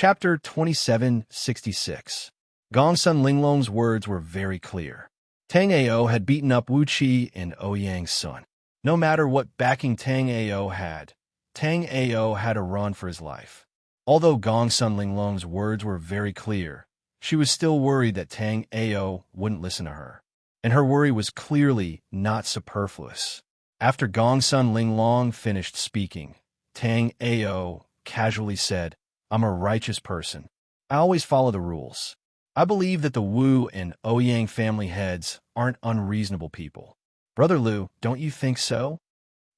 Chapter 2766. Gongsun Linglong's words were very clear. Tang Ao had beaten up Wu Qi and Ouyang's son. No matter what backing Tang Ao had to run for his life. Although Gongsun Linglong's words were very clear, she was still worried that Tang Ao wouldn't listen to her. And her worry was clearly not superfluous. After Gongsun Linglong finished speaking, Tang Ao casually said, "I'm a righteous person. I always follow the rules. I believe that the Wu and Ouyang family heads aren't unreasonable people. Brother Liu, don't you think so?"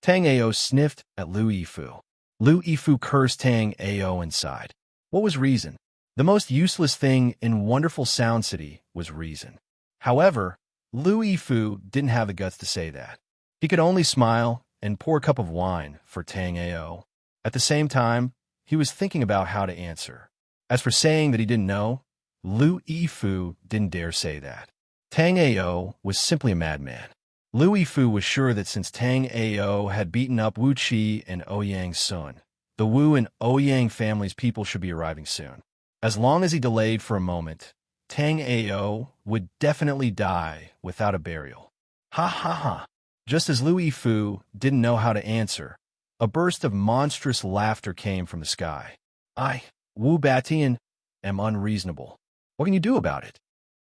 Tang Ao sniffed at Liu Yifu. Liu Yifu cursed Tang Ao inside. What was reason? The most useless thing in Wonderful Sound City was reason. However, Liu Yifu didn't have the guts to say that. He could only smile and pour a cup of wine for Tang Ao. At the same time, he was thinking about how to answer. As for saying that he didn't know, Liu Yifu didn't dare say that. Tang Ao was simply a madman. Liu Yifu was sure that since Tang Ao had beaten up Wu Qi and Ouyang's son, the Wu and Ouyang family's people should be arriving soon. As long as he delayed for a moment, Tang Ao would definitely die without a burial. Ha ha ha. Just as Liu Yifu didn't know how to answer, a burst of monstrous laughter came from the sky. "I, Wu Batian, am unreasonable. What can you do about it?"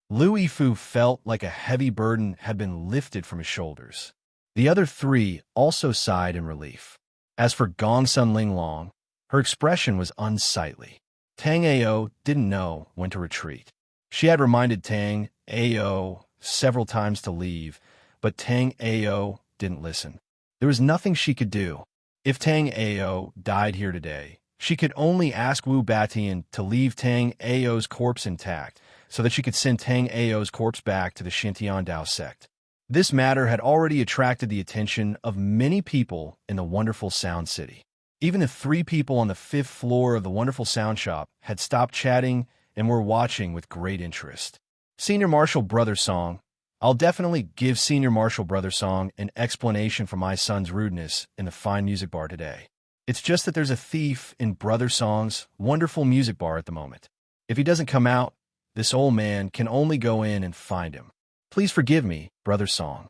Liu Yifu felt like a heavy burden had been lifted from his shoulders. The other three also sighed in relief. As for Gongsun Linglong, her expression was unsightly. Tang Ao didn't know when to retreat. She had reminded Tang Ao several times to leave, but Tang Ao didn't listen. There was nothing she could do. If Tang Ao died here today, she could only ask Wu Batian to leave Tang Ao's corpse intact so that she could send Tang Ao's corpse back to the Shintian Dao sect. This matter had already attracted the attention of many people in the Wonderful Sound City. Even the 3 people on the 5th floor of the Wonderful Sound Shop had stopped chatting and were watching with great interest. Senior Marshal Brother Song. I'll definitely give Senior Marshal Brother Song an explanation for my son's rudeness in the fine music bar today. It's just that there's a thief in Brother Song's wonderful music bar at the moment. If he doesn't come out, this old man can only go in and find him. Please forgive me, Brother Song.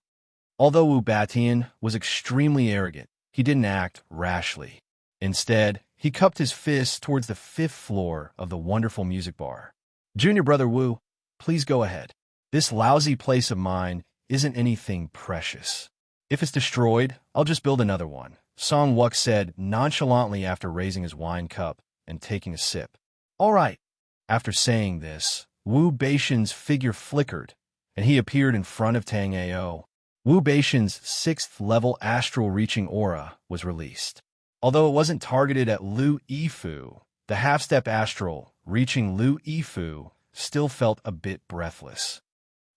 Although Wu Batian was extremely arrogant, he didn't act rashly. Instead, he cupped his fist towards the 5th floor of the wonderful music bar. "Junior Brother Wu, please go ahead. This lousy place of mine isn't anything precious. If it's destroyed, I'll just build another one," Song Wuk said nonchalantly after raising his wine cup and taking a sip. "All right." After saying this, Wu Baishan's figure flickered, and he appeared in front of Tang Ao. Wu Baishan's 6th-level astral-reaching aura was released. Although it wasn't targeted at Liu Yifu, the half-step astral reaching Liu Yifu still felt a bit breathless.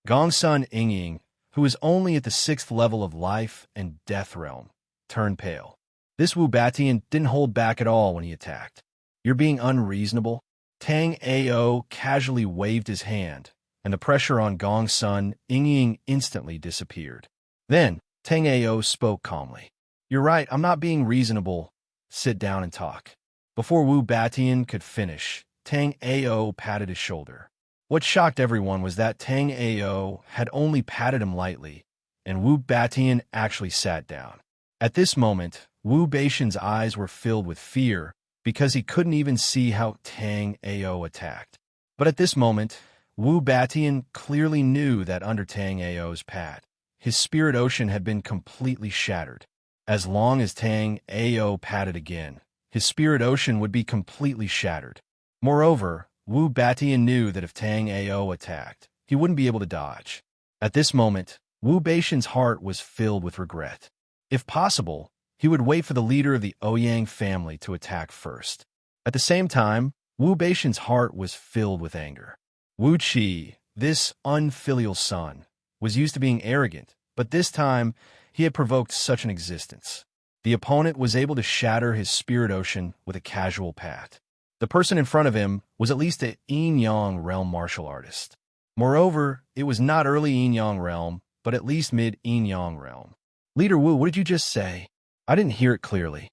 Gongsun Yingying, who was only at the 6th level of life and death realm, turned pale. This Wu Batian didn't hold back at all when he attacked. "You're being unreasonable." Tang Ao casually waved his hand, and the pressure on Gongsun Yingying instantly disappeared. Then, Tang Ao spoke calmly. "You're right, I'm not being reasonable. Sit down and talk." Before Wu Batian could finish, Tang Ao patted his shoulder. What shocked everyone was that Tang Ao had only patted him lightly, and Wu Batian actually sat down. At this moment, Wu Baishan's eyes were filled with fear because he couldn't even see how Tang Ao attacked. But at this moment, Wu Batian clearly knew that under Tang Ao's pat, his spirit ocean had been completely shattered. As long as Tang Ao patted again, his spirit ocean would be completely shattered. Moreover, Wu Batian knew that if Tang Ao attacked, he wouldn't be able to dodge. At this moment, Wu Baishan's heart was filled with regret. If possible, he would wait for the leader of the Ouyang family to attack first. At the same time, Wu Baishan's heart was filled with anger. Wu Qi, this unfilial son, was used to being arrogant, but this time he had provoked such an existence. The opponent was able to shatter his spirit ocean with a casual pat. The person in front of him was at least a Yin-Yang realm martial artist. Moreover, it was not early Yin-Yang realm, but at least mid-Yin-Yang realm. "Leader Wu, what did you just say? I didn't hear it clearly."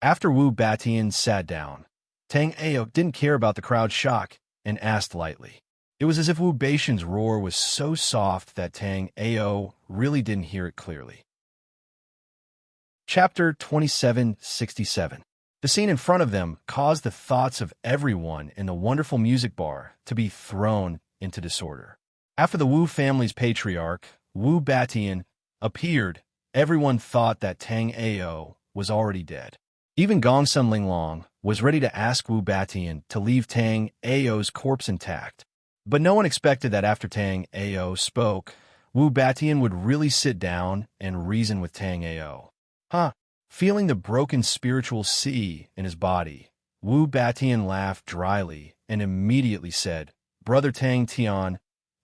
After Wu Batian sat down, Tang Ao didn't care about the crowd's shock and asked lightly. It was as if Wu Baishan's roar was so soft that Tang Ao really didn't hear it clearly. Chapter 2767. The scene in front of them caused the thoughts of everyone in the wonderful music bar to be thrown into disorder. After the Wu family's patriarch, Wu Batian, appeared, everyone thought that Tang Ao was already dead. Even Gongsun Linglong was ready to ask Wu Batian to leave Tang Ao's corpse intact. But no one expected that after Tang Ao spoke, Wu Batian would really sit down and reason with Tang Ao. Feeling the broken spiritual sea in his body, Wu Batian laughed dryly and immediately said, "Brother Tang Tian,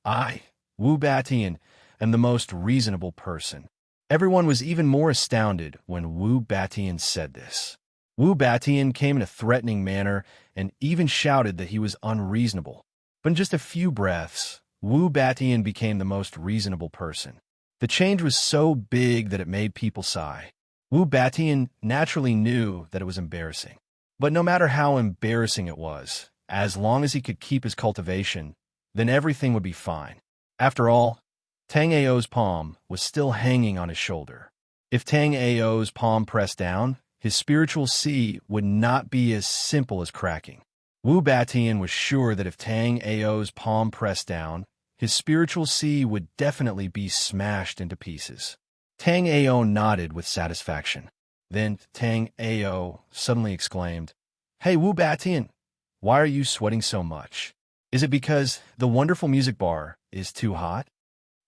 I, Wu Batian, am the most reasonable person." Everyone was even more astounded when Wu Batian said this. Wu Batian came in a threatening manner and even shouted that he was unreasonable. But in just a few breaths, Wu Batian became the most reasonable person. The change was so big that it made people sigh. Wu Batian naturally knew that it was embarrassing. But no matter how embarrassing it was, as long as he could keep his cultivation, then everything would be fine. After all, Tang Ao's palm was still hanging on his shoulder. If Tang Ao's palm pressed down, his spiritual sea would not be as simple as cracking. Wu Batian was sure that if Tang Ao's palm pressed down, his spiritual sea would definitely be smashed into pieces. Tang Ao nodded with satisfaction. Then Tang Ao suddenly exclaimed, "Hey, Wu Batian, why are you sweating so much? Is it because the wonderful music bar is too hot?"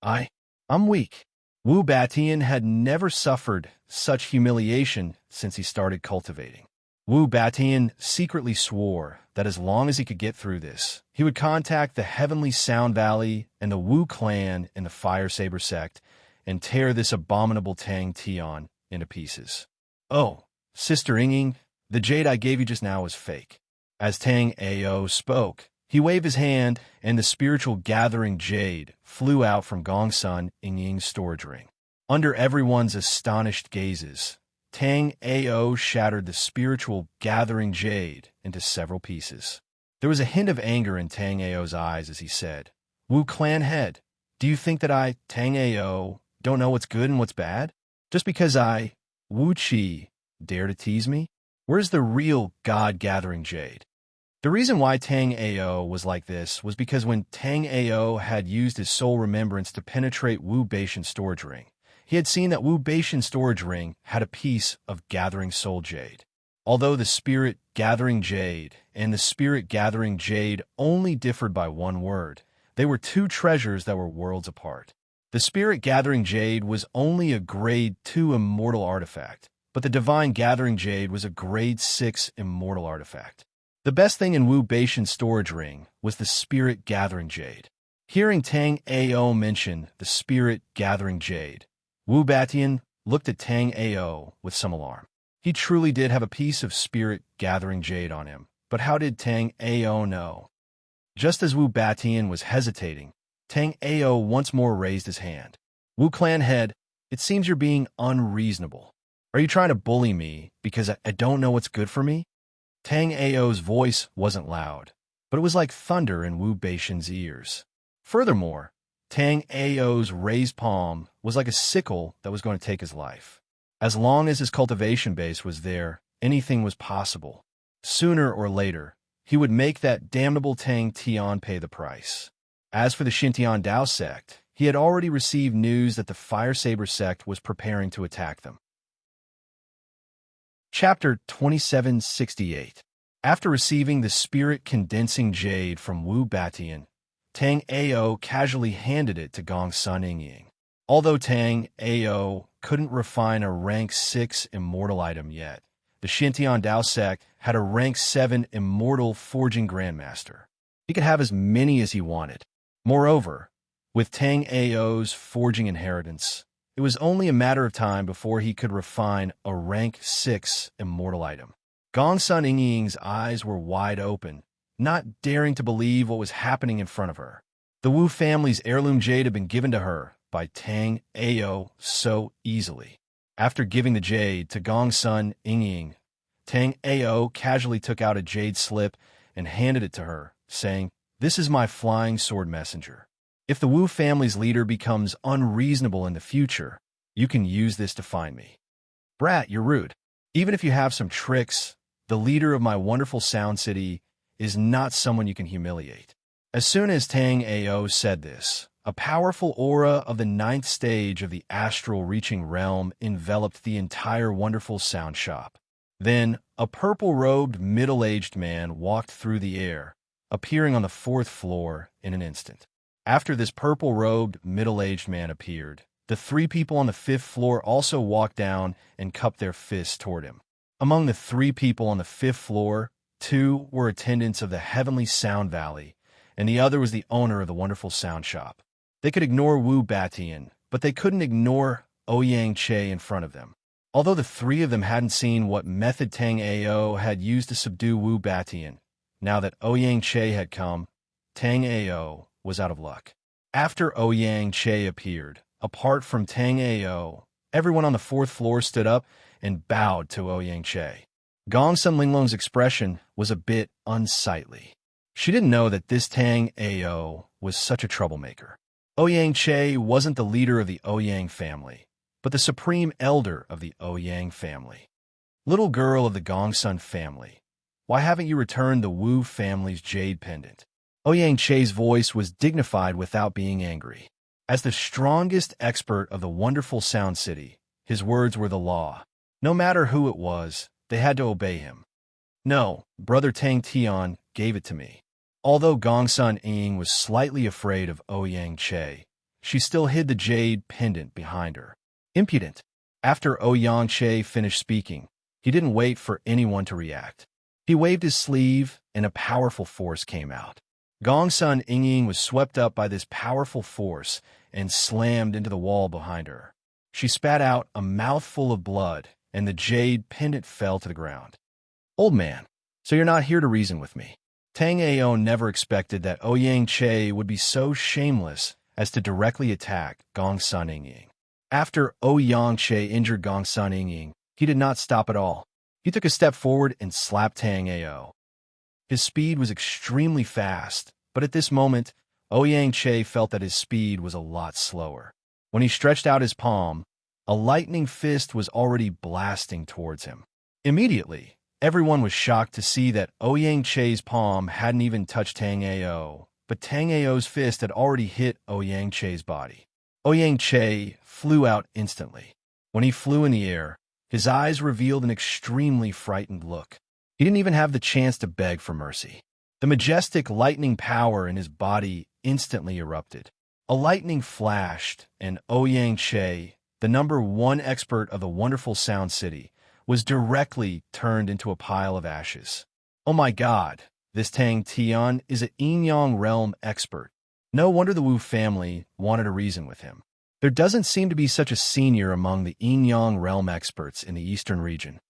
I'm weak." Wu Batian had never suffered such humiliation since he started cultivating. Wu Batian secretly swore that as long as he could get through this, he would contact the Heavenly Sound Valley and the Wu clan in the Fire Saber sect and tear this abominable Tang Tian into pieces. "Oh, Sister Yingying, the jade I gave you just now was fake." As Tang Ao spoke, he waved his hand, and the spiritual gathering jade flew out from Gongsun Yingying's storage ring. Under everyone's astonished gazes, Tang Ao shattered the spiritual gathering jade into several pieces. There was a hint of anger in Tang Ao's eyes as he said, "Wu clan head, do you think that I, Tang Ao, don't know what's good and what's bad? Just because I, Wu Qi, dare to tease me? Where's the real God-gathering jade?" The reason why Tang Ao was like this was because when Tang Ao had used his soul remembrance to penetrate Wu Baishan's storage ring, he had seen that Wu Baishan's storage ring had a piece of gathering soul jade. Although the spirit gathering jade and the spirit gathering jade only differed by one word, they were two treasures that were worlds apart. The spirit gathering jade was only a grade 2 immortal artifact, but the divine gathering jade was a grade 6 immortal artifact. The best thing in Wu Baishan's storage ring was the spirit gathering jade. Hearing Tang Ao mention the spirit gathering jade, Wu Batian looked at Tang Ao with some alarm. He truly did have a piece of spirit gathering jade on him, but how did Tang Ao know? Just as Wu Batian was hesitating, Tang Ao once more raised his hand. "Wu clan head, it seems you're being unreasonable. Are you trying to bully me because I don't know what's good for me?" Tang Ao's voice wasn't loud, but it was like thunder in Wu Baishan's ears. Furthermore, Tang Ao's raised palm was like a sickle that was going to take his life. As long as his cultivation base was there, anything was possible. Sooner or later, he would make that damnable Tang Tian pay the price. As for the Xintian Dao sect, he had already received news that the Fire Saber sect was preparing to attack them. Chapter 2768. After receiving the spirit-condensing jade from Wu Batian, Tang Ao casually handed it to Gongsun Yingying. Although Tang Ao couldn't refine a rank 6 immortal item yet, the Xintian Dao sect had a rank 7 immortal forging grandmaster. He could have as many as he wanted. Moreover, with Tang Ao's forging inheritance, it was only a matter of time before he could refine a rank 6 immortal item. Gongsun Yingying's eyes were wide open, not daring to believe what was happening in front of her. The Wu family's heirloom jade had been given to her by Tang Ao so easily. After giving the jade to Gongsun Yingying, Tang Ao casually took out a jade slip and handed it to her, saying, "This is my flying sword messenger. If the Wu family's leader becomes unreasonable in the future, you can use this to find me." "Brat, you're rude. Even if you have some tricks, the leader of my wonderful Sound City is not someone you can humiliate." As soon as Tang Ao said this, a powerful aura of the ninth stage of the astral reaching realm enveloped the entire wonderful sound shop. Then, a purple-robed, middle-aged man walked through the air, appearing on the fourth floor in an instant. After this purple-robed, middle-aged man appeared, the three people on the fifth floor also walked down and cupped their fists toward him. Among the three people on the fifth floor, two were attendants of the Heavenly Sound Valley, and the other was the owner of the wonderful sound shop. They could ignore Wu Batian, but they couldn't ignore Ouyang Che in front of them. Although the three of them hadn't seen what method Tang Ao had used to subdue Wu Batian, now that Ouyang Che had come, Tang Ao was out of luck. After Ouyang Che appeared, apart from Tang Ao, everyone on the fourth floor stood up and bowed to Ouyang Che. Gongsun Linglong's expression was a bit unsightly. She didn't know that this Tang Ao was such a troublemaker. Ouyang Che wasn't the leader of the Ouyang family, but the supreme elder of the Ouyang family. "Little girl of the Gongsun family, why haven't you returned the Wu family's jade pendant?" Ouyang Che's voice was dignified without being angry. As the strongest expert of the wonderful Sound City, his words were the law. No matter who it was, they had to obey him. "No, Brother Tang Tian gave it to me." Although Gongsun Ying was slightly afraid of Ouyang Che, she still hid the jade pendant behind her. Impudent. After Ouyang Che finished speaking, he didn't wait for anyone to react. He waved his sleeve, and a powerful force came out. Gongsun Ying was swept up by this powerful force and slammed into the wall behind her. She spat out a mouthful of blood, and the jade pendant fell to the ground. "Old man, so you're not here to reason with me." Tang Ao never expected that Ouyang Che would be so shameless as to directly attack Gongsun Ying. After Ouyang Che injured Gongsun Ying, he did not stop at all. He took a step forward and slapped Tang Ao. His speed was extremely fast, but at this moment, Ouyang Che felt that his speed was a lot slower. When he stretched out his palm, a lightning fist was already blasting towards him. Immediately, everyone was shocked to see that Ouyang Che's palm hadn't even touched Tang Ao, but Tang Ao's fist had already hit Ouyang Che's body. Ouyang Che flew out instantly. When he flew in the air, his eyes revealed an extremely frightened look. He didn't even have the chance to beg for mercy. The majestic lightning power in his body instantly erupted. A lightning flashed, and Ouyang Che, the #1 expert of the wonderful Sound City, was directly turned into a pile of ashes. Oh my god, this Tang Tian is a Yin-Yang realm expert. No wonder the Wu family wanted to reason with him. There doesn't seem to be such a senior among the Yin-Yang realm experts in the eastern region.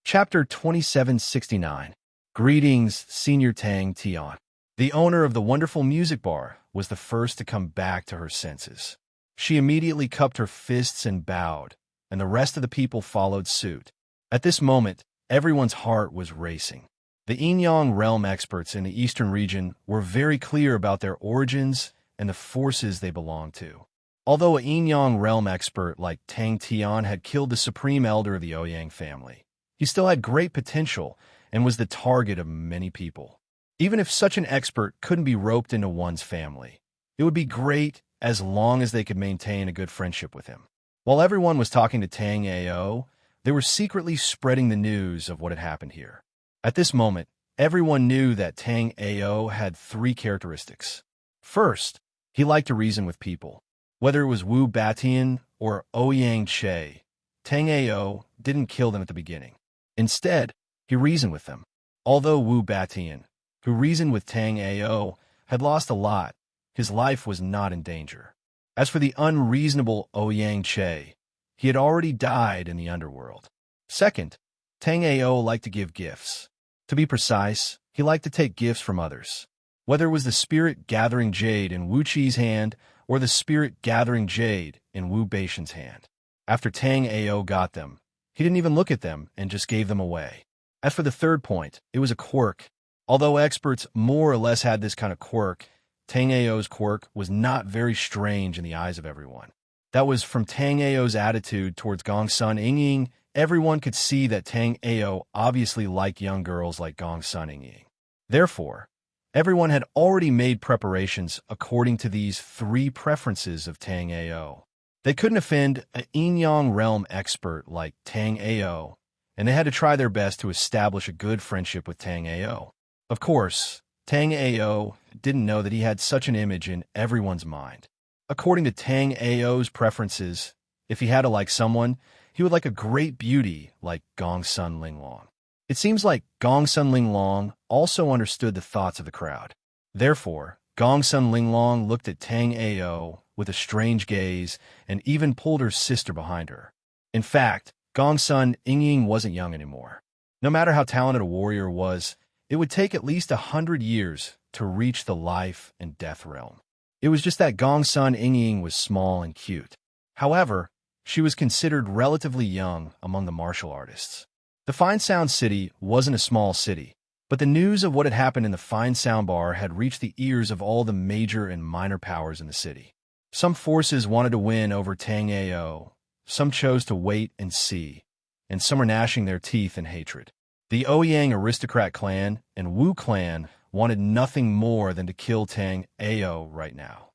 Chapter 2769. Greetings, Senior Tang Tian. The owner of the wonderful music bar was the first to come back to her senses. She immediately cupped her fists and bowed, and the rest of the people followed suit. At this moment, everyone's heart was racing. The Yin-Yang realm experts in the eastern region were very clear about their origins and the forces they belonged to. Although a Yin-Yang realm expert like Tang Tian had killed the supreme elder of the Ouyang family, he still had great potential and was the target of many people. Even if such an expert couldn't be roped into one's family, it would be great as long as they could maintain a good friendship with him. While everyone was talking to Tang Ao, they were secretly spreading the news of what had happened here. At this moment, everyone knew that Tang Ao had 3 characteristics. First, he liked to reason with people. Whether it was Wu Batian or Ouyang Che, Tang Ao didn't kill them at the beginning. Instead, he reasoned with them. Although Wu Batian, who reasoned with Tang Ao, had lost a lot, his life was not in danger. As for the unreasonable Ouyang Che, he had already died in the underworld. Second, Tang Ao liked to give gifts. To be precise, he liked to take gifts from others. Whether it was the spirit gathering jade in Wu Qi's hand or the spirit gathering jade in Wu Baishan's hand. After Tang Ao got them, He didn't even look at them and just gave them away. As for the third point, it was a quirk. Although experts more or less had this kind of quirk, Tang Ao's quirk was not very strange in the eyes of everyone. That was from Tang Ao's attitude towards Gongsun Ying. Everyone could see that Tang Ao obviously liked young girls like Gongsun Ying. Therefore, everyone had already made preparations according to these three preferences of Tang Ao. They couldn't offend an yin-yang realm expert like Tang Ao, and they had to try their best to establish a good friendship with Tang Ao. Of course, Tang Ao didn't know that he had such an image in everyone's mind. According to Tang Ao's preferences, if he had to like someone, he would like a great beauty like Gongsun Linglong. It seems like Gongsun Linglong also understood the thoughts of the crowd. Therefore, Gongsun Linglong looked at Tang Ao with a strange gaze and even pulled her sister behind her. In fact, Gongsun Ying wasn't young anymore. No matter how talented a warrior was, it would take at least 100 years to reach the life and death realm. It was just that Gongsun Ying was small and cute. However, she was considered relatively young among the martial artists. The Fine Sound City wasn't a small city, but the news of what had happened in the Fine Sound Bar had reached the ears of all the major and minor powers in the city. Some forces wanted to win over Tang Ao, some chose to wait and see, and some were gnashing their teeth in hatred. The Ouyang aristocrat clan and Wu clan wanted nothing more than to kill Tang Ao right now.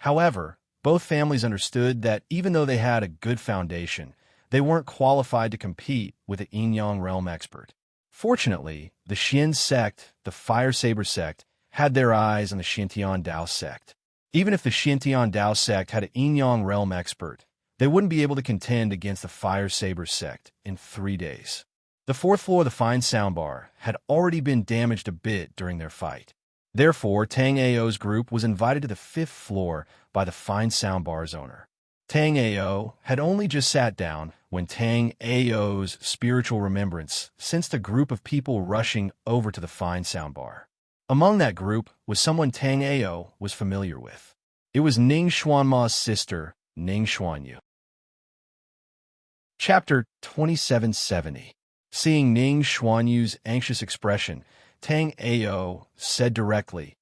However, both families understood that even though they had a good foundation, they weren't qualified to compete with an yin-yang realm expert. Fortunately, the Xian sect, the Fire Saber sect, had their eyes on the Xintian Dao sect. Even if the Xintian Dao sect had an yin-yang realm expert, they wouldn't be able to contend against the Fire Saber sect in 3 days. The fourth floor of the Fine Sound Bar had already been damaged a bit during their fight. Therefore, Tang Ao's group was invited to the 5th floor by the Fine Sound Bar's owner. Tang Ao had only just sat down when Tang Ao's spiritual remembrance sensed a group of people rushing over to the Fine Sound Bar. Among that group was someone Tang Ao was familiar with. It was Ning Xuanma's sister, Ning Xuanyu. Chapter 2770. Seeing Ning Xuanyu's anxious expression, Tang Ao said directly,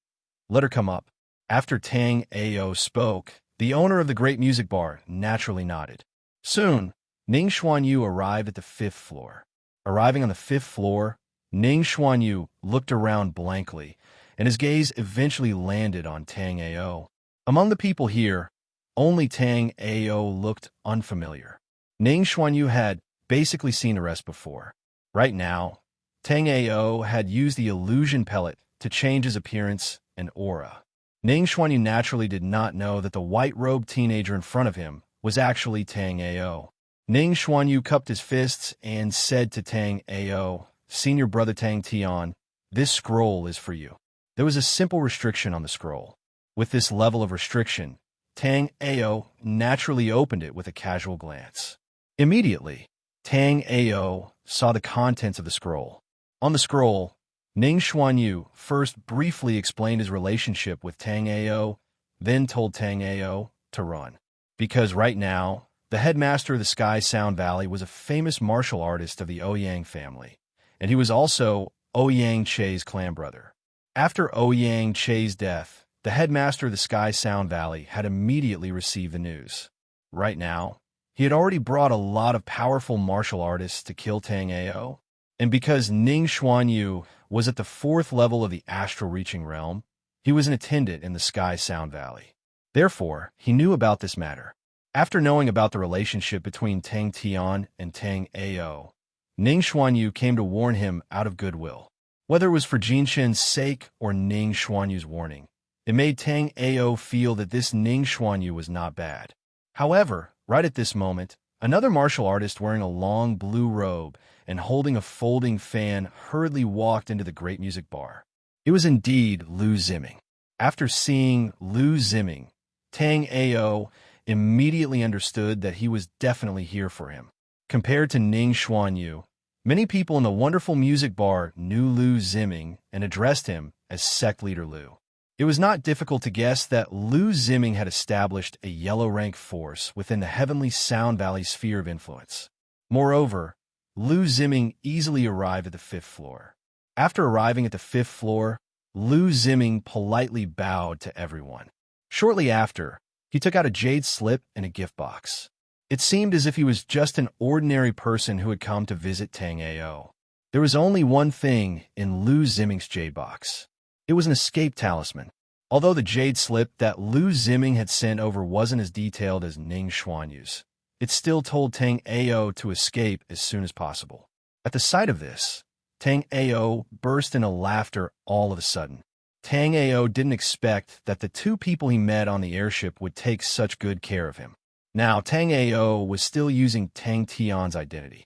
"Let her come up." After Tang Ao spoke, the owner of the great music bar naturally nodded. Soon, Ning Xuanyu arrived at the 5th floor. Arriving on the 5th floor, Ning Xuanyu looked around blankly, and his gaze eventually landed on Tang Ao. Among the people here, only Tang Ao looked unfamiliar. Ning Xuanyu had basically seen the rest before. Right now, Tang Ao had used the illusion pellet to change his appearance and aura. Ning Xuanyu naturally did not know that the white-robed teenager in front of him was actually Tang Ao. Ning Xuanyu cupped his fists and said to Tang Ao, "Senior brother Tang Tian, this scroll is for you." There was a simple restriction on the scroll. With this level of restriction, Tang Ao naturally opened it with a casual glance. Immediately, Tang Ao saw the contents of the scroll. On the scroll, Ning Xuanyu first briefly explained his relationship with Tang Ao, then told Tang Ao to run. Because right now, the headmaster of the Sky Sound Valley was a famous martial artist of the Ouyang family, and he was also Ouyang Che's clan brother. After Ouyang Che's death, the headmaster of the Sky Sound Valley had immediately received the news. Right now, he had already brought a lot of powerful martial artists to kill Tang Ao, and because Ning Xuanyu was at the 4th level of the astral reaching realm, he was an attendant in the Sky Sound Valley. Therefore, he knew about this matter. After knowing about the relationship between Tang Tian and Tang Ao, Ning Xuanyu came to warn him out of goodwill. Whether it was for Jinshin's sake or Ning Xuanyu's warning, it made Tang Ao feel that this Ning Xuanyu was not bad. However, right at this moment, another martial artist wearing a long blue robe and holding a folding fan hurriedly walked into the great music bar. It was indeed Lu Ziming. After seeing Lu Ziming, Tang Ao immediately understood that he was definitely here for him. Compared to Ning Xuanyu, many people in the wonderful music bar knew Lu Ziming and addressed him as sect leader Lu. It was not difficult to guess that Lu Ziming had established a yellow rank force within the heavenly Sound Valley sphere of influence. Moreover, Lu Ziming easily arrived at the 5th floor. After arriving at the 5th floor, Lu Ziming politely bowed to everyone. Shortly after, he took out a jade slip and a gift box. It seemed as if he was just an ordinary person who had come to visit Tang Ao. There was only one thing in Lu Ziming's jade box. It was an escape talisman. Although the jade slip that Lu Ziming had sent over wasn't as detailed as Ning Xuanyu's, it still told Tang Ao to escape as soon as possible. At the sight of this, Tang Ao burst into laughter all of a sudden. Tang Ao didn't expect that the two people he met on the airship would take such good care of him. Now, Tang Ao was still using Tang Tian's identity.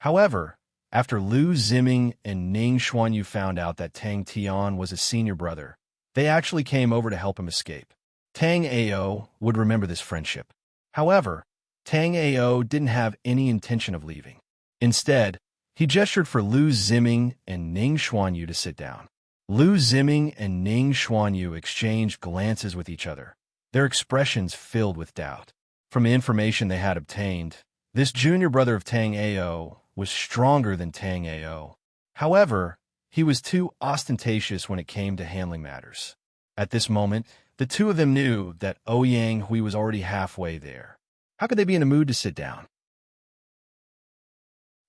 However, after Lu Ziming and Ning Xuanyu found out that Tang Tian was his senior brother, they actually came over to help him escape. Tang Ao would remember this friendship. However, Tang Ao didn't have any intention of leaving. Instead, he gestured for Lu Ziming and Ning Xuanyu to sit down. Lu Ziming and Ning Xuanyu exchanged glances with each other, their expressions filled with doubt. From the information they had obtained, this junior brother of Tang Ao was stronger than Tang Ao. However, he was too ostentatious when it came to handling matters. At this moment, the two of them knew that Ouyang Hui was already halfway there. How could they be in a mood to sit down?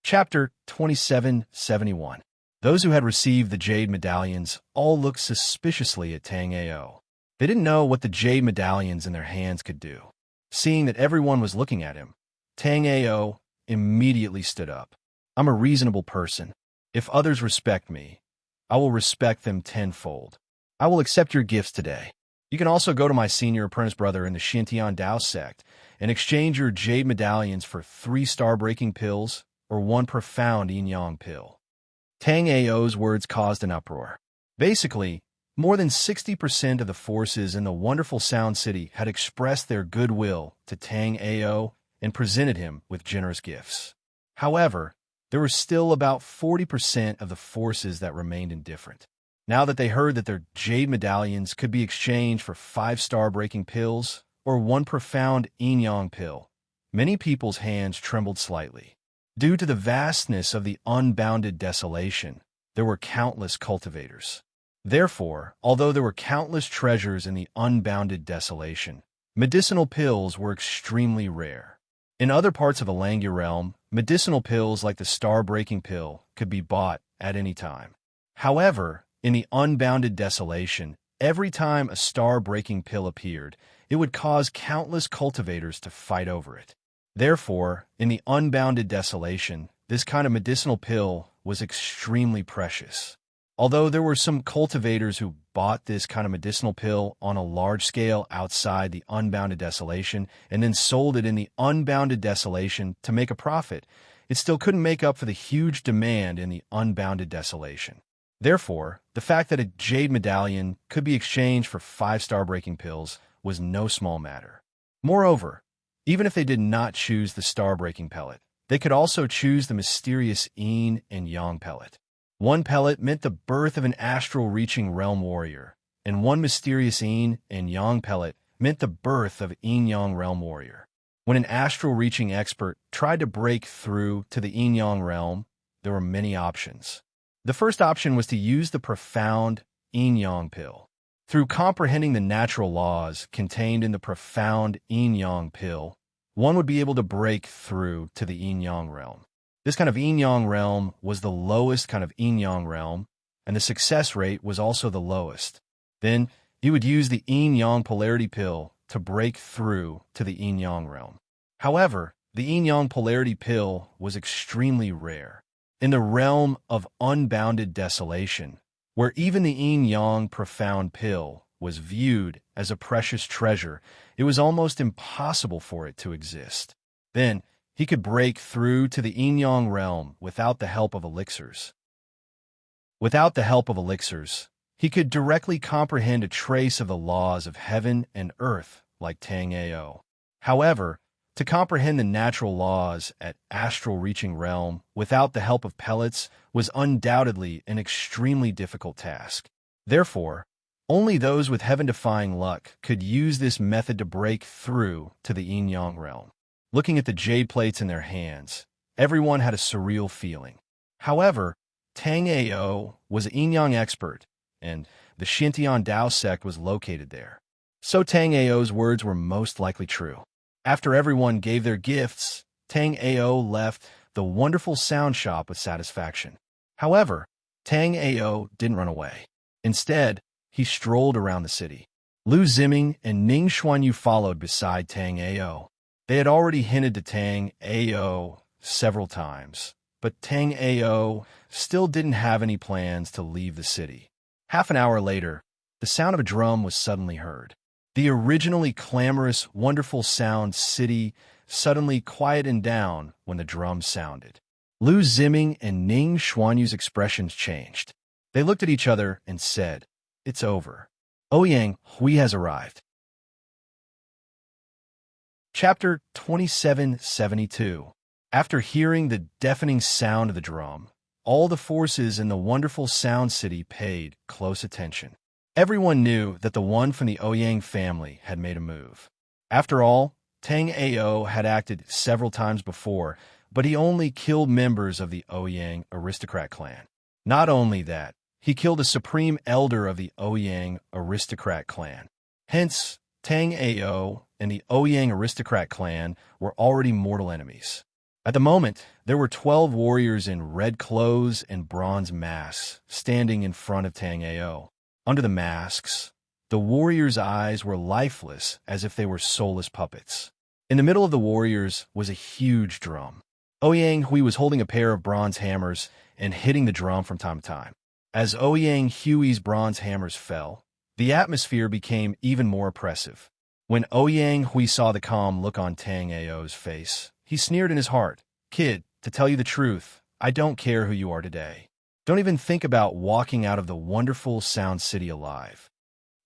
Chapter 2771. Those who had received the jade medallions all looked suspiciously at Tang Ao. They didn't know what the jade medallions in their hands could do. Seeing that everyone was looking at him, Tang Ao immediately stood up. I'm a reasonable person. If others respect me, I will respect them tenfold. I will accept your gifts today. You can also go to my senior apprentice brother in the Xintian Dao sect and exchange your jade medallions for 3 star-breaking pills or 1 profound yin-yang pill. Tang Ao's words caused an uproar. Basically, more than 60% of the forces in the wonderful Sound City had expressed their goodwill to Tang Ao and presented him with generous gifts. However, there were still about 40% of the forces that remained indifferent. Now that they heard that their jade medallions could be exchanged for 5 star-breaking pills or 1 profound yin-yang pill, many people's hands trembled slightly. Due to the vastness of the unbounded desolation, there were countless cultivators. Therefore, although there were countless treasures in the unbounded desolation, medicinal pills were extremely rare. In other parts of the Langya realm, medicinal pills like the star-breaking pill could be bought at any time. However, in the unbounded desolation, every time a star-breaking pill appeared, it would cause countless cultivators to fight over it. Therefore, in the unbounded desolation, this kind of medicinal pill was extremely precious. Although there were some cultivators who bought this kind of medicinal pill on a large scale outside the unbounded desolation and then sold it in the unbounded desolation to make a profit, it still couldn't make up for the huge demand in the unbounded desolation. Therefore, the fact that a jade medallion could be exchanged for 5 star-breaking pills was no small matter. Moreover, even if they did not choose the star-breaking pellet, they could also choose the mysterious yin and yang pellet. One pellet meant the birth of an astral-reaching realm warrior, and one mysterious yin and yang pellet meant the birth of yin-yang realm warrior. When an astral-reaching expert tried to break through to the yin-yang realm, there were many options. The first option was to use the profound yin-yang pill. Through comprehending the natural laws contained in the profound yin-yang pill, one would be able to break through to the yin-yang realm. This kind of yin-yang realm was the lowest kind of yin-yang realm, and the success rate was also the lowest. Then, you would use the yin-yang polarity pill to break through to the yin-yang realm. However, the yin-yang polarity pill was extremely rare. In the realm of unbounded desolation, where even the yin-yang profound pill was viewed as a precious treasure, it was almost impossible for it to exist. Then, he could break through to the yin-yang realm without the help of elixirs. Without the help of elixirs, he could directly comprehend a trace of the laws of heaven and earth like Tang Ao. However, to comprehend the natural laws at astral-reaching realm without the help of pellets was undoubtedly an extremely difficult task. Therefore, only those with heaven-defying luck could use this method to break through to the yin-yang realm. Looking at the jade plates in their hands, everyone had a surreal feeling. However, Tang Ao was an yin-yang expert, and the Xintian Dao sect was located there. So Tang Ao's words were most likely true. After everyone gave their gifts, Tang Ao left the wonderful sound shop with satisfaction. However, Tang Ao didn't run away. Instead, he strolled around the city. Lu Ziming and Ning Xuanyu followed beside Tang Ao. They had already hinted to Tang Ao several times, but Tang Ao still didn't have any plans to leave the city. Half an hour later, the sound of a drum was suddenly heard. The originally clamorous, wonderful sound city suddenly quieted down when the drum sounded. Lu Ziming and Ning Xuanyu's expressions changed. They looked at each other and said, "It's over. Ouyang Hui has arrived." Chapter 2772. After hearing the deafening sound of the drum, all the forces in the wonderful sound city paid close attention. Everyone knew that the one from the Ouyang family had made a move. After all, Tang Ao had acted several times before, but he only killed members of the Ouyang aristocrat clan. Not only that, he killed a supreme elder of the Ouyang aristocrat clan. Hence, Tang Ao and the Ouyang aristocrat clan were already mortal enemies. At the moment, there were 12 warriors in red clothes and bronze masks standing in front of Tang Ao. Under the masks, the warriors' eyes were lifeless as if they were soulless puppets. In the middle of the warriors was a huge drum. Ouyang Hui was holding a pair of bronze hammers and hitting the drum from time to time. As Ouyang Hui's bronze hammers fell, the atmosphere became even more oppressive. When Ouyang Hui saw the calm look on Tang Ao's face, he sneered in his heart, "Kid, to tell you the truth, I don't care who you are today. Don't even think about walking out of the wonderful sound city alive."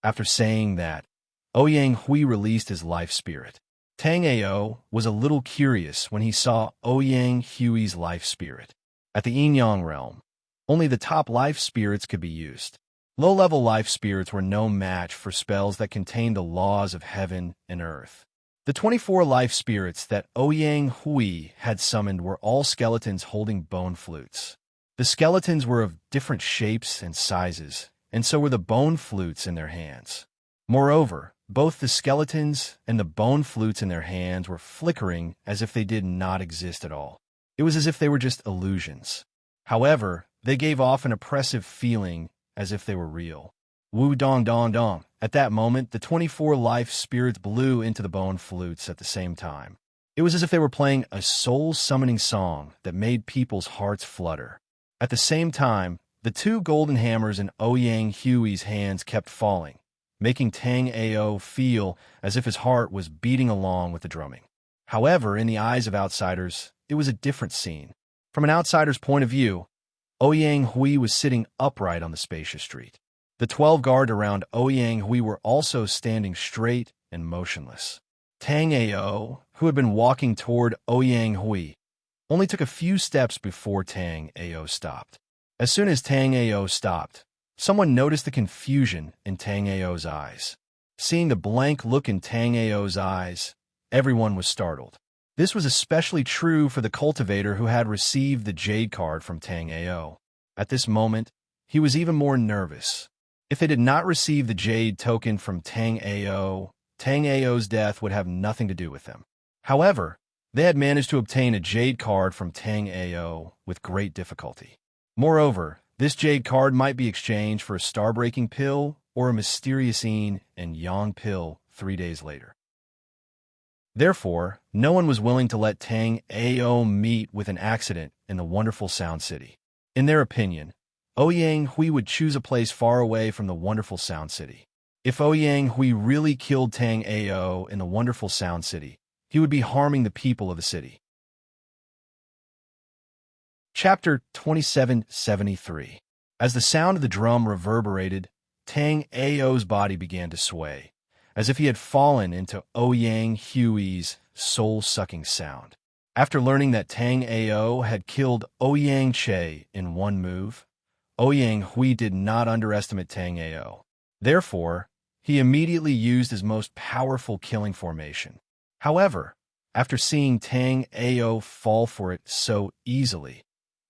After saying that, Ouyang Hui released his life spirit. Tang Ao was a little curious when he saw Ouyang Hui's life spirit. At the yin-yang realm, only the top life spirits could be used. Low-level life spirits were no match for spells that contained the laws of heaven and earth. The 24 life spirits that Ouyang Hui had summoned were all skeletons holding bone flutes. The skeletons were of different shapes and sizes, and so were the bone flutes in their hands. Moreover, both the skeletons and the bone flutes in their hands were flickering as if they did not exist at all. It was as if they were just illusions. However, they gave off an oppressive feeling as if they were real. Wu dong dong dong. At that moment, the 24 life spirits blew into the bone flutes at the same time. It was as if they were playing a soul-summoning song that made people's hearts flutter. At the same time, the two golden hammers in Ouyang Hui's hands kept falling, making Tang Ao feel as if his heart was beating along with the drumming. However, in the eyes of outsiders, it was a different scene. From an outsider's point of view, Ouyang Hui was sitting upright on the spacious street. The 12 guards around Ouyang Hui were also standing straight and motionless. Tang Ao, who had been walking toward Ouyang Hui, only took a few steps before Tang Ao stopped. As soon as Tang Ao stopped, someone noticed the confusion in Tang Ao's eyes. Seeing the blank look in Tang Ao's eyes, everyone was startled. This was especially true for the cultivator who had received the jade card from Tang Ao. At this moment, he was even more nervous. If they did not receive the jade token from Tang Ao's death would have nothing to do with them. However, they had managed to obtain a jade card from Tang Ao with great difficulty. Moreover, this jade card might be exchanged for a star-breaking pill or a mysterious yin and yang pill 3 days later. Therefore, no one was willing to let Tang Ao meet with an accident in the wonderful Sound City. In their opinion, Ouyang Hui would choose a place far away from the wonderful Sound City. If Ouyang Hui really killed Tang Ao in the wonderful Sound City, he would be harming the people of the city. Chapter 2773. As the sound of the drum reverberated, Tang Ao's body began to sway, as if he had fallen into Ouyang Hui's soul-sucking sound. After learning that Tang Ao had killed Ouyang Che in one move, Ouyang Hui did not underestimate Tang Ao. Therefore, he immediately used his most powerful killing formation. However, After seeing Tang Ao fall for it so easily,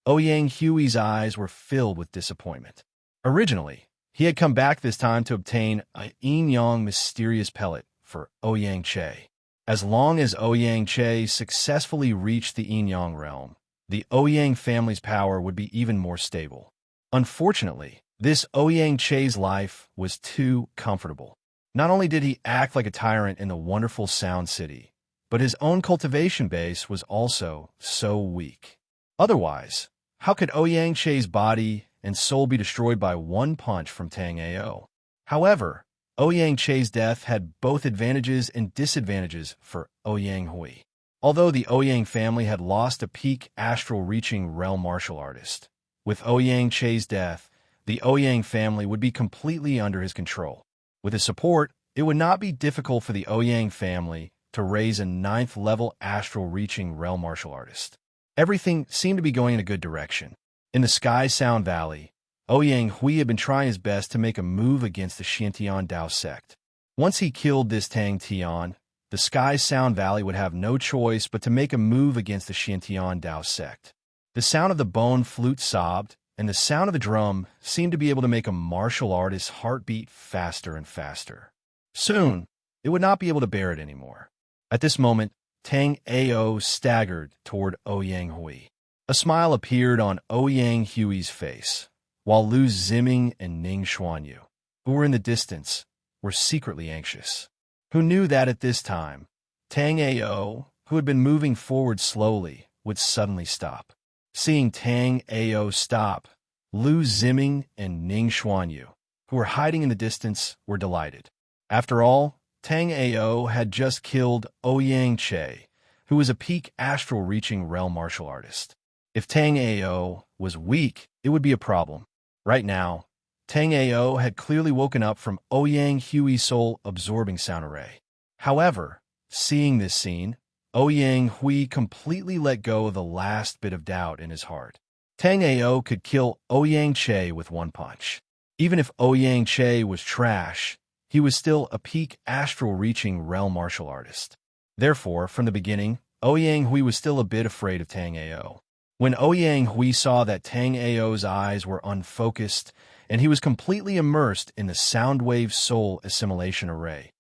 Ouyang Hui's eyes were filled with disappointment. Originally, he had come back this time to obtain a yin-yang mysterious pellet for Ouyang Che. As long as Ouyang Che successfully reached the yin-yang realm, the Ouyang family's power would be even more stable. Unfortunately, this Ouyang Che's life was too comfortable. Not only did he act like a tyrant in the wonderful Sound City, but his own cultivation base was also so weak. Otherwise, how could Ouyang Che's body and soul be destroyed by one punch from Tang Ao? However, Ouyang Che's death had both advantages and disadvantages for Ouyang Hui. Although the Ouyang family had lost a peak astral-reaching realm martial artist, with Ouyang Che's death, the Ouyang family would be completely under his control. With his support, it would not be difficult for the Ouyang family to raise a 9th-level astral-reaching realm martial artist. Everything seemed to be going in a good direction. In the Sky Sound Valley, Ouyang Hui had been trying his best to make a move against the Xiantian Dao sect. Once he killed this Tang Tian, the Sky Sound Valley would have no choice but to make a move against the Xiantian Dao sect. The sound of the bone flute sobbed, and the sound of the drum seemed to be able to make a martial artist's heart beat faster and faster. Soon, it would not be able to bear it anymore. At this moment, Tang Ao staggered toward Ouyang Hui. A smile appeared on Ouyang Hui's face, while Lu Ziming and Ning Xuanyu, who were in the distance, were secretly anxious. Who knew that at this time, Tang Ao, who had been moving forward slowly, would suddenly stop. Seeing Tang Ao stop, Lu Ziming and Ning Xuanyu, who were hiding in the distance, were delighted. After all, Tang Ao had just killed Ouyang Che, who was a peak astral-reaching realm martial artist. If Tang Ao was weak, it would be a problem. Right now, Tang Ao had clearly woken up from Ouyang Hui's soul-absorbing sound array. However, seeing this scene, Ouyang Hui completely let go of the last bit of doubt in his heart. Tang Ao could kill Ouyang Che with one punch. Even if Ouyang Che was trash, he was still a peak astral-reaching realm martial artist. Therefore, from the beginning, Ouyang Hui was still a bit afraid of Tang Ao. When Ouyang Hui saw that Tang Ao's eyes were unfocused and he was completely immersed in the Soundwave Soul Assimilation Array,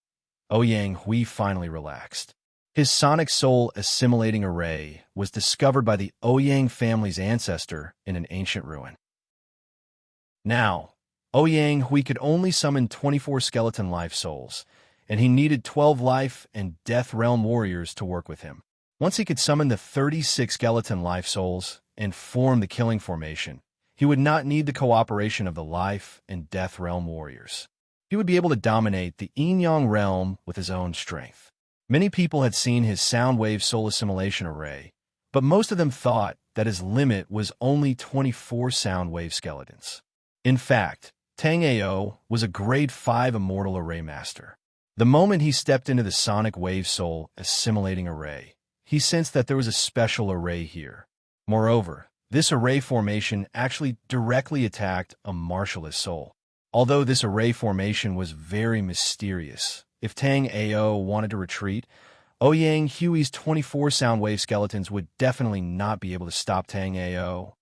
Ouyang Hui finally relaxed. His sonic soul assimilating array was discovered by the Ouyang family's ancestor in an ancient ruin. Now, Ouyang Hui could only summon 24 skeleton life souls, and he needed 12 life and death realm warriors to work with him. Once he could summon the 36 skeleton life souls and form the killing formation, he would not need the cooperation of the life and death realm warriors. He would be able to dominate the yin-yang realm with his own strength. Many people had seen his Soundwave Soul Assimilation Array, but most of them thought that his limit was only 24 Soundwave skeletons. In fact, Tang Ao was a Grade 5 Immortal Array Master. The moment he stepped into the Sonic Wave Soul Assimilating Array, he sensed that there was a special array here. Moreover, this array formation actually directly attacked a martialist soul. Although this array formation was very mysterious, if Tang Ao wanted to retreat, Ouyang Hui's 24 Soundwave skeletons would definitely not be able to stop Tang Ao.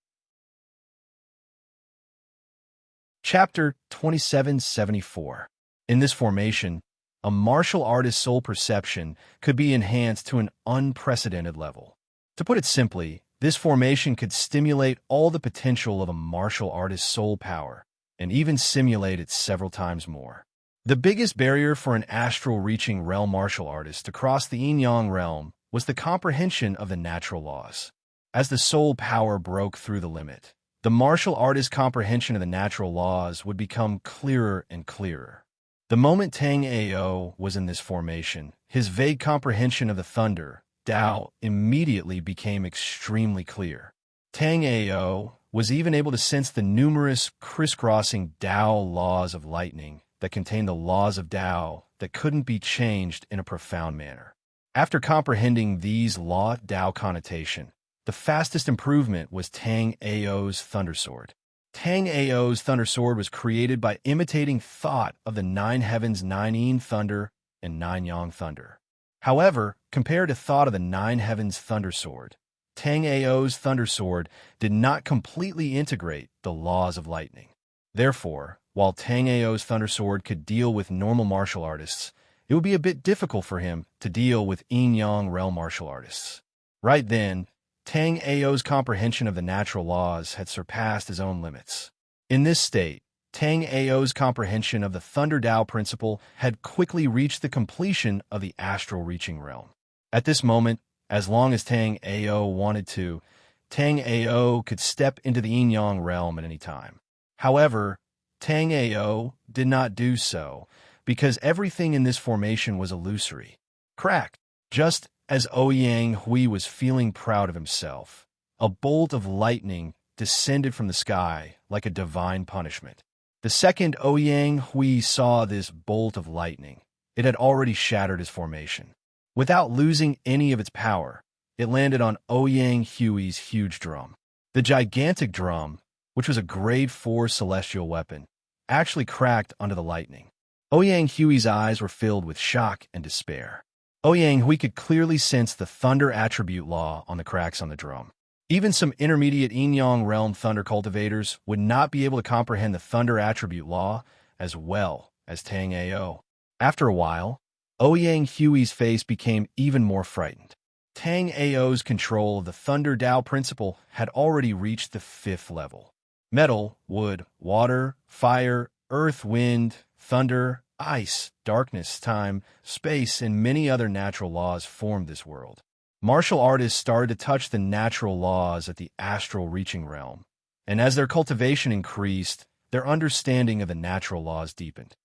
Chapter 2774. In this formation, a martial artist's soul perception could be enhanced to an unprecedented level. To put it simply, this formation could stimulate all the potential of a martial artist's soul power, and even simulate it several times more. The biggest barrier for an astral-reaching realm martial artist to cross the yin-yang realm was the comprehension of the natural laws. As the soul power broke through the limit, the martial artist's comprehension of the natural laws would become clearer and clearer. The moment Tang Ao was in this formation, his vague comprehension of the thunder, Dao, immediately became extremely clear. Tang Ao was even able to sense the numerous crisscrossing Dao laws of lightning that contained the laws of Dao that couldn't be changed in a profound manner. After comprehending these law Dao connotation, the fastest improvement was Tang Ao's Thundersword. Tang Ao's Thundersword was created by imitating thought of the 9 heavens 9 yin thunder and 9 yang thunder. However, compared to thought of the Nine Heavens Thunder Sword, Tang Ao's Thunder Sword did not completely integrate the laws of lightning. Therefore, while Tang Ao's Thunder Sword could deal with normal martial artists, it would be a bit difficult for him to deal with yin-yang realm martial artists. Right then, Tang Ao's comprehension of the natural laws had surpassed his own limits. In this state, Tang Ao's comprehension of the Thunder Tao principle had quickly reached the completion of the astral reaching realm. At this moment, as long as Tang Ao wanted to, Tang Ao could step into the yin-yang realm at any time. However, Tang Ao did not do so, because everything in this formation was illusory. Crack! Just as Ouyang Hui was feeling proud of himself, a bolt of lightning descended from the sky like a divine punishment. The second Ouyang Hui saw this bolt of lightning, it had already shattered his formation. Without losing any of its power, it landed on Ouyang Hui's huge drum. The gigantic drum, which was a grade 4 celestial weapon, actually cracked under the lightning. Ouyang Hui's eyes were filled with shock and despair. Ouyang Hui could clearly sense the thunder attribute law on the cracks on the drum. Even some intermediate yin-yang realm thunder cultivators would not be able to comprehend the thunder attribute law as well as Tang Ao. After a while, Ouyang Hui's face became even more frightened. Tang Ao's control of the Thunder Tao principle had already reached the 5th level. Metal, wood, water, fire, earth, wind, thunder, ice, darkness, time, space, and many other natural laws formed this world. Martial artists started to touch the natural laws at the astral reaching realm, and as their cultivation increased, their understanding of the natural laws deepened.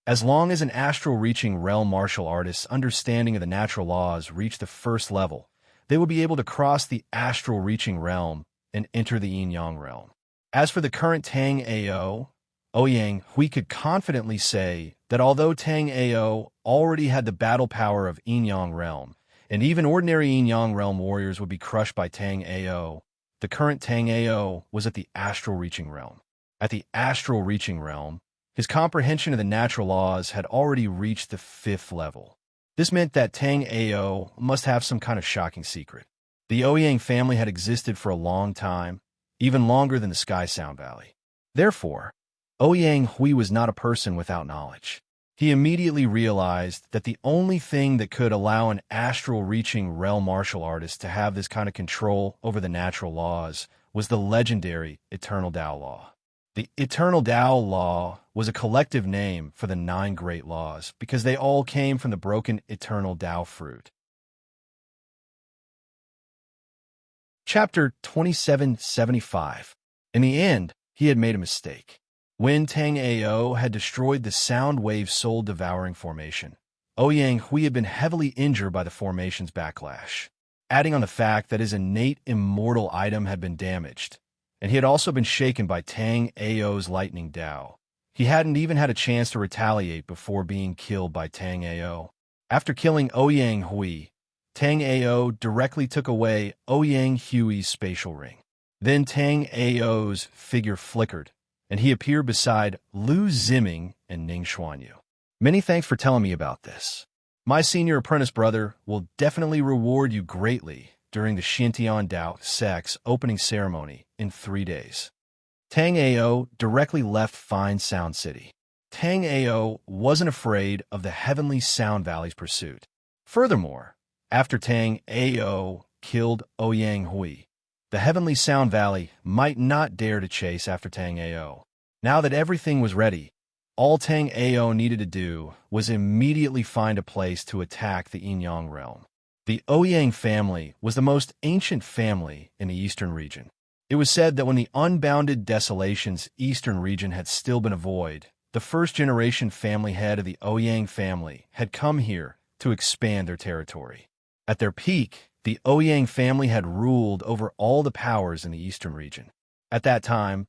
As long as an astral reaching realm martial artist's understanding of the natural laws reached the 1st level, they would be able to cross the astral reaching realm and enter the yin-yang realm. As for the current Tang Ao, Ouyang Hui could confidently say that although Tang Ao already had the battle power of yin-yang realm, and even ordinary yin-yang realm warriors would be crushed by Tang Ao, the current Tang Ao was at the astral reaching realm. At the astral reaching realm, his comprehension of the natural laws had already reached the 5th level. This meant that Tang Ao must have some kind of shocking secret. The Ouyang family had existed for a long time, even longer than the Sky Sound Valley. Therefore, Ouyang Hui was not a person without knowledge. He immediately realized that the only thing that could allow an astral-reaching realm martial artist to have this kind of control over the natural laws was the legendary Eternal Tao Law. The Eternal Tao Law was a collective name for the 9 great laws because they all came from the broken Eternal Tao fruit. Chapter 2775. In the end, he had made a mistake. When Tang Ao had destroyed the sound wave soul-devouring formation, Ouyang Hui had been heavily injured by the formation's backlash, adding on the fact that his innate immortal item had been damaged, and he had also been shaken by Tang Ao's lightning Tao. He hadn't even had a chance to retaliate before being killed by Tang Ao. After killing Ouyang Hui, Tang Ao directly took away Ouyang Hui's spatial ring. Then Tang Ao's figure flickered, and he appeared beside Lu Ziming and Ning Xuanyu. Many thanks for telling me about this. My senior apprentice brother will definitely reward you greatly during the Xintian Dao Sect's opening ceremony in 3 days. Tang Ao directly left Fine Sound City. Tang Ao wasn't afraid of the Heavenly Sound Valley's pursuit. Furthermore, after Tang Ao killed Ouyang Hui, the Heavenly Sound Valley might not dare to chase after Tang Ao. Now that everything was ready, all Tang Ao needed to do was immediately find a place to attack the yin-yang realm. The Ouyang family was the most ancient family in the eastern region. It was said that when the unbounded desolation's eastern region had still been a void, the first-generation family head of the Ouyang family had come here to expand their territory. At their peak, the Ouyang family had ruled over all the powers in the eastern region. At that time,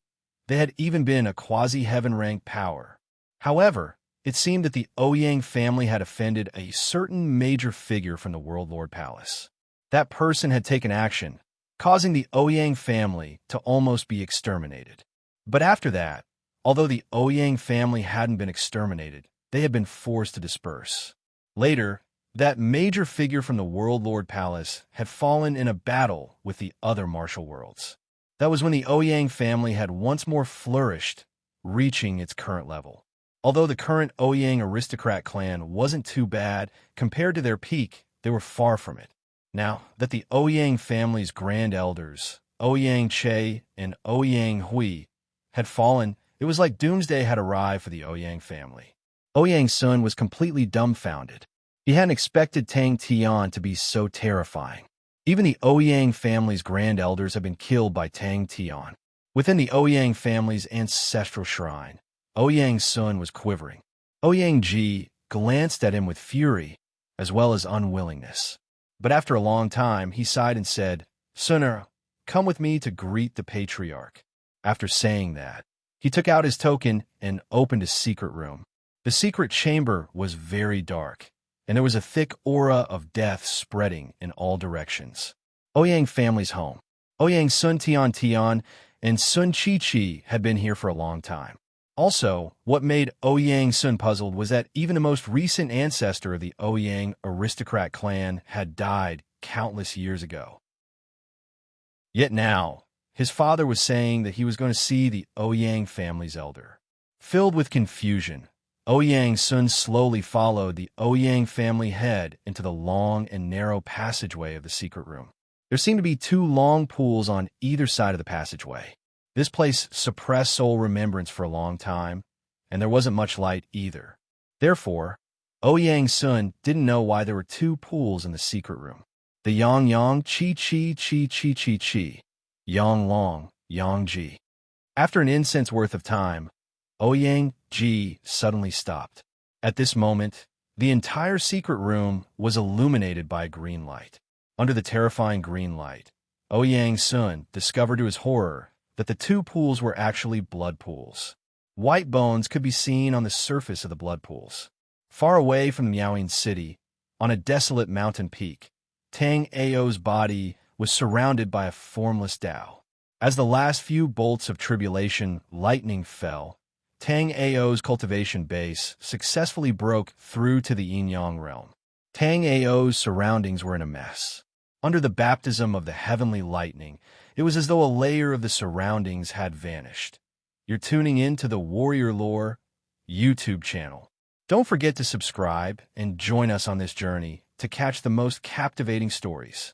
they had even been a quasi-heaven-ranked power. However, it seemed that the Ouyang family had offended a certain major figure from the World Lord Palace. That person had taken action, causing the Ouyang family to almost be exterminated. But after that, although the Ouyang family hadn't been exterminated, they had been forced to disperse. Later, That major figure from the World Lord Palace had fallen in a battle with the other martial worlds. That was when the Ouyang family had once more flourished, reaching its current level. Although the current Ouyang aristocrat clan wasn't too bad, compared to their peak, they were far from it. Now that the Ouyang family's grand elders, Ouyang Che and Ouyang Hui, had fallen, it was like doomsday had arrived for the Ouyang family. Ouyang Sun was completely dumbfounded. He hadn't expected Tang Tian to be so terrifying. Even the Ouyang family's grand elders had been killed by Tang Tian. Within the Ouyang family's ancestral shrine, Ouyang Sun was quivering. Ouyang Ji glanced at him with fury, as well as unwillingness. But after a long time, he sighed and said, "Sunner, come with me to greet the patriarch." After saying that, he took out his token and opened a secret room. The secret chamber was very dark, and there was a thick aura of death spreading in all directions. Ouyang family's home. Ouyang Sun Tian Tian and Sun Chi Chi had been here for a long time. Also, what made Ouyang Sun puzzled was that even the most recent ancestor of the Ouyang aristocrat clan had died countless years ago. Yet now, his father was saying that he was going to see the Ouyang family's elder. Filled with confusion, Ouyang Sun slowly followed the Ouyang family head into the long and narrow passageway of the secret room. There seemed to be two long pools on either side of the passageway. This place suppressed soul remembrance for a long time, and there wasn't much light either. Therefore, Ouyang Sun didn't know why there were two pools in the secret room. The Yang Yang Chi Chi Chi Chi Chi Chi, Yang Long Yang Ji. After an incense worth of time, Ouyang Ji suddenly stopped. At this moment, the entire secret room was illuminated by a green light. Under the terrifying green light, Ouyang Sun discovered to his horror that the two pools were actually blood pools. White bones could be seen on the surface of the blood pools. Far away from the Miaoying city, on a desolate mountain peak, Tang Ao's body was surrounded by a formless Tao. As the last few bolts of tribulation lightning fell, Tang Ao's cultivation base successfully broke through to the yin-yang realm. Tang Ao's surroundings were in a mess. Under the baptism of the heavenly lightning, it was as though a layer of the surroundings had vanished. You're tuning in to the Warrior Lore YouTube channel. Don't forget to subscribe and join us on this journey to catch the most captivating stories.